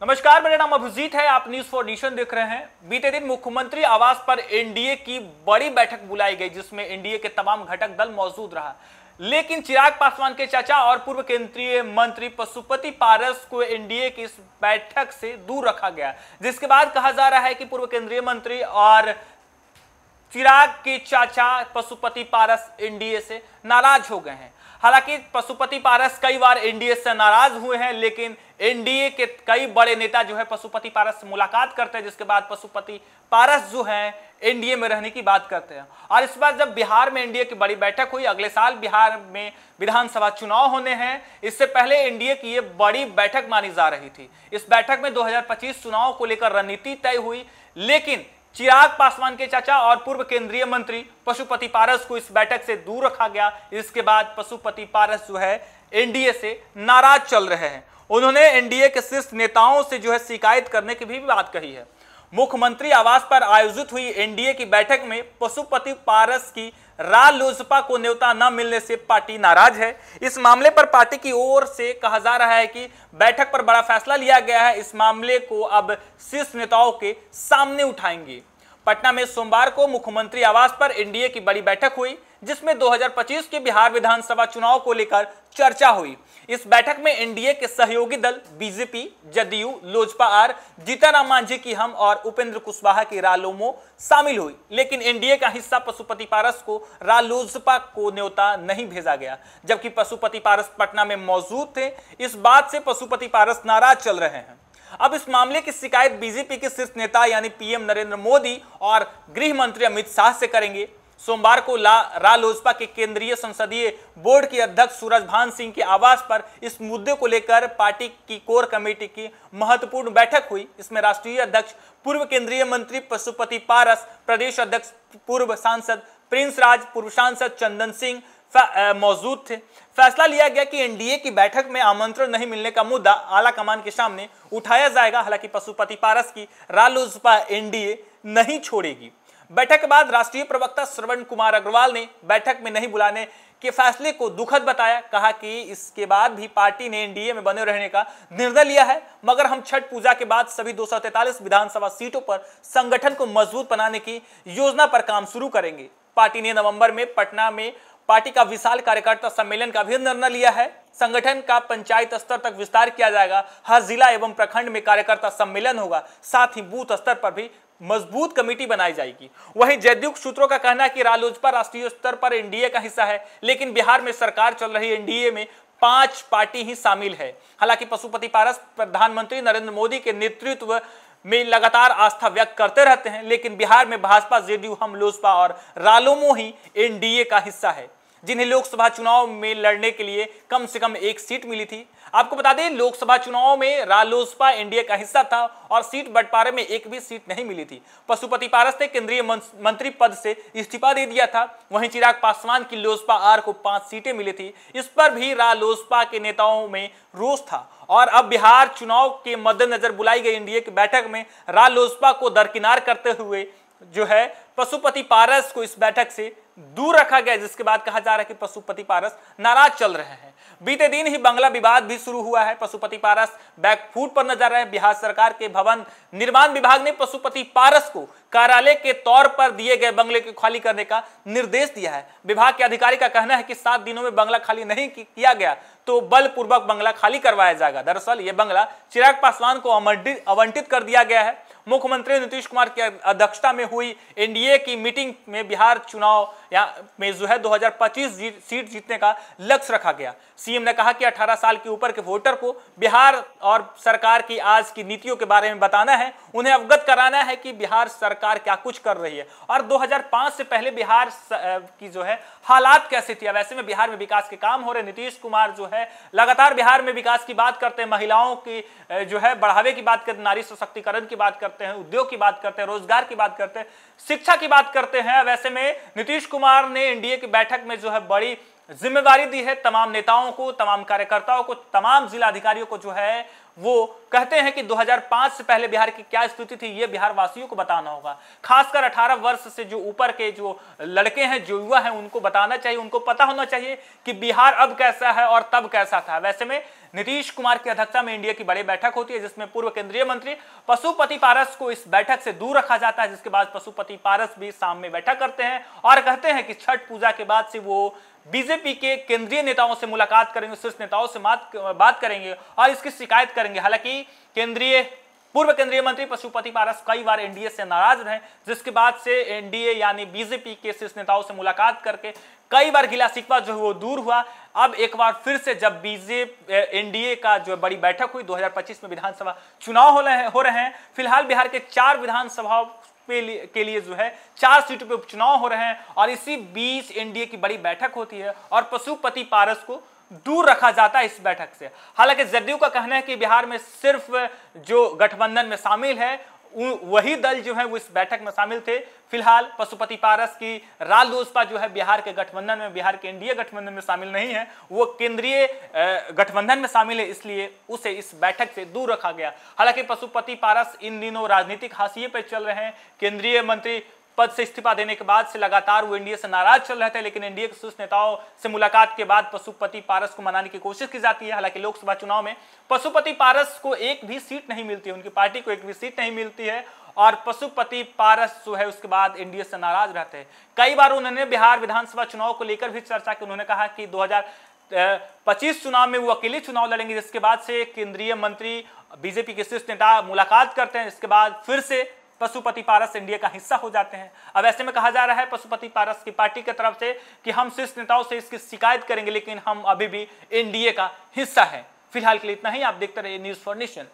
नमस्कार, मेरा नाम अभिजीत है। आप न्यूज फॉर नेशन देख रहे हैं। बीते दिन मुख्यमंत्री आवास पर एनडीए की बड़ी बैठक बुलाई गई, जिसमें एनडीए के तमाम घटक दल मौजूद रहा। लेकिन चिराग पासवान के चाचा और पूर्व केंद्रीय मंत्री पशुपति पारस को एनडीए की इस बैठक से दूर रखा गया, जिसके बाद कहा जा रहा है कि पूर्व केंद्रीय मंत्री और चिराग के चाचा पशुपति पारस एनडीए से नाराज हो गए हैं। हालांकि पशुपति पारस कई बार एनडीए से नाराज हुए हैं, लेकिन एनडीए के कई बड़े नेता जो है पशुपति पारस से मुलाकात करते हैं, जिसके बाद पशुपति पारस जो है एनडीए में रहने की बात करते हैं। और इस बार जब बिहार में एनडीए की बड़ी बैठक हुई, अगले साल बिहार में विधानसभा चुनाव होने हैं, इससे पहले एनडीए की ये बड़ी बैठक मानी जा रही थी। इस बैठक में 2025 चुनाव को लेकर रणनीति तय हुई, लेकिन चिराग पासवान के चाचा और पूर्व केंद्रीय मंत्री पशुपति पारस को इस बैठक से दूर रखा गया। इसके बाद पशुपति पारस जो है एनडीए से नाराज चल रहे हैं। उन्होंने एनडीए के शीर्ष नेताओं से जो है शिकायत करने की भी बात कही है। मुख्यमंत्री आवास पर आयोजित हुई एनडीए की बैठक में पशुपति पारस की रालोसपा को न्योता न मिलने से पार्टी नाराज है। इस मामले पर पार्टी की ओर से कहा जा रहा है कि बैठक पर बड़ा फैसला लिया गया है। इस मामले को अब शीर्ष नेताओं के सामने उठाएंगे। पटना में सोमवार को मुख्यमंत्री आवास पर एनडीए की बड़ी बैठक हुई, जिसमें 2025 के बिहार विधानसभा चुनाव को लेकर चर्चा हुई। इस बैठक में एनडीए के सहयोगी दल बीजेपी, जदयू, लोजपा और जीतनराम मांझी की हम और उपेंद्र कुशवाहा की रालोमो शामिल हुई। लेकिन एनडीए का हिस्सा पशुपति पारस को रालोसपा को न्योता नहीं भेजा गया, जबकि पशुपति पारस पटना में मौजूद थे। इस बात से पशुपति पारस नाराज चल रहे हैं। अब इस मामले की शिकायत बीजेपी के शीर्ष नेता यानी पीएम नरेंद्र मोदी और गृह मंत्री अमित शाह से करेंगे। सोमवार को रालोसपा के केंद्रीय संसदीय बोर्ड के अध्यक्ष सूरजभान सिंह के आवास पर इस मुद्दे को लेकर पार्टी की कोर कमेटी की महत्वपूर्ण बैठक हुई। इसमें राष्ट्रीय अध्यक्ष, पूर्व केंद्रीय मंत्री पशुपति पारस, प्रदेश अध्यक्ष पूर्व सांसद प्रिंस राज, पूर्व सांसद चंदन सिंह मौजूद थे। फैसला लिया गया कि एनडीए की बैठक में आमंत्रण नहीं मिलने का मुद्दा आला कमान के सामने उठाया जाएगा। हालांकि पशुपति पारस की रालोसपा एनडीए नहीं छोड़ेगी। बैठक के बाद राष्ट्रीय प्रवक्ता श्रवण कुमार अग्रवाल ने बैठक में नहीं बुलाने के फैसले को दुखद बताया। कहा कि इसके बाद भी पार्टी ने एनडीए में बने रहने का निर्णय लिया है, मगर हम छठ पूजा के बाद सभी 243 विधानसभा सीटों पर संगठन को मजबूत बनाने की योजना पर काम शुरू करेंगे। पार्टी ने नवंबर में पटना में पार्टी का विशाल कार्यकर्ता सम्मेलन का भी निर्णय लिया है। संगठन का पंचायत स्तर तक विस्तार किया जाएगा। हर जिला एवं प्रखंड में कार्यकर्ता सम्मेलन होगा। साथ ही बूथ स्तर पर भी मजबूत कमेटी बनाई जाएगी। वहीं जदयू सूत्रों का कहना है कि रालोसपा राष्ट्रीय स्तर पर एनडीए का हिस्सा है, लेकिन बिहार में सरकार चल रही एनडीए में 5 पार्टी ही शामिल है। हालांकि पशुपति पारस प्रधानमंत्री नरेंद्र मोदी के नेतृत्व में लगातार आस्था व्यक्त करते रहते हैं, लेकिन बिहार में भाजपा, जेडीयू, हम, लोजपा और रालोमो ही एनडीए का हिस्सा है, जिन्हें लोकसभा चुनाव में लड़ने के लिए कम से कम 1 सीट मिली थी। आपको बता दें, लोकसभा चुनाव में रालोसपा एनडीए का हिस्सा था और सीट बंटवारे में एक भी सीट नहीं मिली थी। पशुपति पारस ने केंद्रीय मंत्री पद से इस्तीफा दे दिया था। वहीं चिराग पासवान की लोजपा आर को 5 सीटें मिली थी। इस पर भी रालोसपा के नेताओं में रोष था और अब बिहार चुनाव के मद्देनजर बुलाई गई एनडीए की बैठक में रालोसपा को दरकिनार करते हुए जो है पशुपति पारस को इस बैठक से दूर रखा गया, जिसके बाद कहा जा रहा है कि पशुपति पारस नाराज चल रहे हैं। बीते दिन ही बंगला विवाद भी शुरू हुआ है। पशुपति पारस बैकफुट पर नजर आए। बिहार सरकार के भवन निर्माण विभाग ने पशुपति पारस को कार्यालय के तौर पर दिए गए बंगले को खाली करने का निर्देश दिया है। विभाग के अधिकारी का कहना है कि 7 दिनों में बंगला खाली नहीं किया गया तो बलपूर्वक बंगला खाली करवाया जाएगा। दरअसल ये बंगला चिराग पासवान को आवंटित कर दिया गया है। मुख्यमंत्री नीतीश कुमार की अध्यक्षता में हुई एनडीए की मीटिंग में बिहार चुनाव में जो है 2025 सीट जीतने का लक्ष्य रखा गया। सीएम ने कहा कि 18 साल के ऊपर के वोटर को बिहार और सरकार की आज की नीतियों के बारे में बताना है, उन्हें अवगत कराना है कि बिहार सरकार क्या कुछ कर रही है और 2005 से पहले बिहार की जो है हालात कैसे थी। वैसे में बिहार में विकास के काम हो रहे। नीतीश कुमार जो है लगातार बिहार में विकास की बात करते हैं, महिलाओं की जो है बढ़ावे की बात करते हैं, नारी सशक्तिकरण की बात करते हैं, उद्योग की बात करते हैं, रोजगार की बात करते हैं, शिक्षा की बात करते हैं। वैसे में नीतीश कुमार ने एनडीए की बैठक में जो है बड़ी जिम्मेदारी दी है तमाम नेताओं को, तमाम कार्यकर्ताओं को, तमाम जिला अधिकारियों को जो है वो कहते हैं कि 2005 से पहले बिहार की क्या स्थिति थी ये बिहार वासियों को बताना होगा। खासकर 18 वर्ष से जो ऊपर के जो लड़के हैं, जो युवा हैं, उनको बताना चाहिए, उनको पता होना चाहिए कि बिहार अब कैसा है और तब कैसा था। वैसे में नीतीश कुमार की अध्यक्षता में एनडीए की बड़ी बैठक होती है, जिसमें पूर्व केंद्रीय मंत्री पशुपति पारस को इस बैठक से दूर रखा जाता है, जिसके बाद पशुपति पारस भी शाम में बैठक करते हैं और कहते हैं कि छठ पूजा के बाद से वो बीजेपी के केंद्रीय नेताओं से मुलाकात करेंगे, शीर्ष नेताओं से बात करेंगे और इसकी शिकायत करेंगे। हालांकि पूर्व केंद्रीय मंत्री पशुपति पारस कई बार एनडीए से नाराज रहे, जिसके बाद से एनडीए यानी बीजेपी के शीर्ष नेताओं से मुलाकात करके कई बार गिला शिकवा जो है वो दूर हुआ। अब एक बार फिर से जब एनडीए का जो बड़ी बैठक हुई 2025 में विधानसभा चुनाव हो रहे हैं, फिलहाल बिहार के 4 विधानसभाओं के लिए जो है 4 सीटों पे उपचुनाव हो रहे हैं और इसी बीच एनडीए की बड़ी बैठक होती है और पशुपति पारस को दूर रखा जाता है इस बैठक से। हालांकि जदयू का कहना है कि बिहार में सिर्फ जो गठबंधन में शामिल है वही दल जो है वो इस बैठक में शामिल थे। फिलहाल पशुपति पारस की रालोसपा जो है बिहार के गठबंधन में, बिहार के एनडीए गठबंधन में शामिल नहीं है, वो केंद्रीय गठबंधन में शामिल है, इसलिए उसे इस बैठक से दूर रखा गया। हालांकि पशुपति पारस इन दिनों राजनीतिक हाशिए पर चल रहे हैं। केंद्रीय मंत्री पद से इस्तीफा देने के बाद से लगातार वो एनडीए से नाराज चल रहे थे, लेकिन एनडीए के शीर्ष नेताओं से मुलाकात के बाद पशुपति पारस को मनाने की कोशिश की जाती है। हालांकि लोकसभा चुनाव में पशुपति पारस को एक भी सीट नहीं मिलती है, उनकी पार्टी को एक भी सीट नहीं मिलती है और पशुपति पारस जो है उसके बाद एनडीए से नाराज रहते हैं। कई बार उन्होंने बिहार विधानसभा चुनाव को लेकर भी चर्चा की। उन्होंने कहा कि 2025 चुनाव में वो अकेले चुनाव लड़ेंगे, जिसके बाद से केंद्रीय मंत्री बीजेपी के शीर्ष नेता मुलाकात करते हैं, इसके बाद फिर से पशुपति पारस एनडीए का हिस्सा हो जाते हैं। अब ऐसे में कहा जा रहा है पशुपति पारस की पार्टी की तरफ से कि हम शीर्ष नेताओं से इसकी शिकायत करेंगे, लेकिन हम अभी भी एनडीए का हिस्सा है। फिलहाल के लिए इतना ही। आप देखते रहिए न्यूज़ फॉर नेशन।